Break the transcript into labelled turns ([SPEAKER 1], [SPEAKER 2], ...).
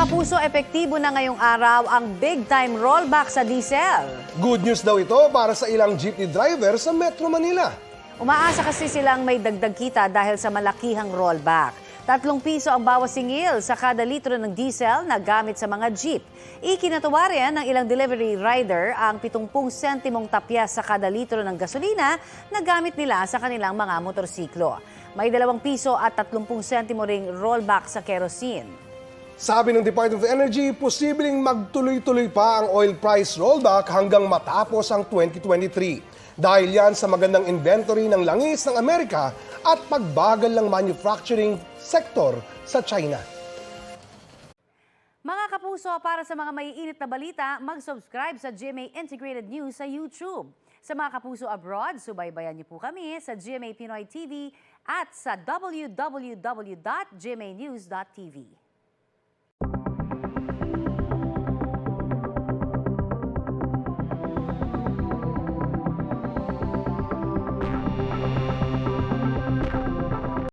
[SPEAKER 1] kapuso, epektibo na ngayong araw ang big-time rollback sa diesel.
[SPEAKER 2] Good news daw ito para sa ilang jeepney driver sa Metro Manila.
[SPEAKER 1] Umaasa kasi silang may dagdag kita dahil sa malakihang rollback. 3 piso ang bawas singil sa kada litro ng diesel na gamit sa mga jeep. Ikinatuwa rin ng ilang delivery rider ang 70 sentimong tapyas sa kada litro ng gasolina na gamit nila sa kanilang mga motorsiklo. May 2 piso at 30 sentimo ring rollback sa kerosene.
[SPEAKER 2] Sabi ng Department of Energy, posibleng magtuloy-tuloy pa ang oil price rollback hanggang matapos ang 2023. Dahil yan sa magandang inventory ng langis ng Amerika at pagbagal ng manufacturing sector sa China.
[SPEAKER 1] Mga kapuso, para sa mga maiinit na balita, mag-subscribe sa GMA Integrated News sa YouTube. Sa mga kapuso abroad, subaybayan niyo po kami sa GMA Pinoy TV at sa www.gmanews.tv.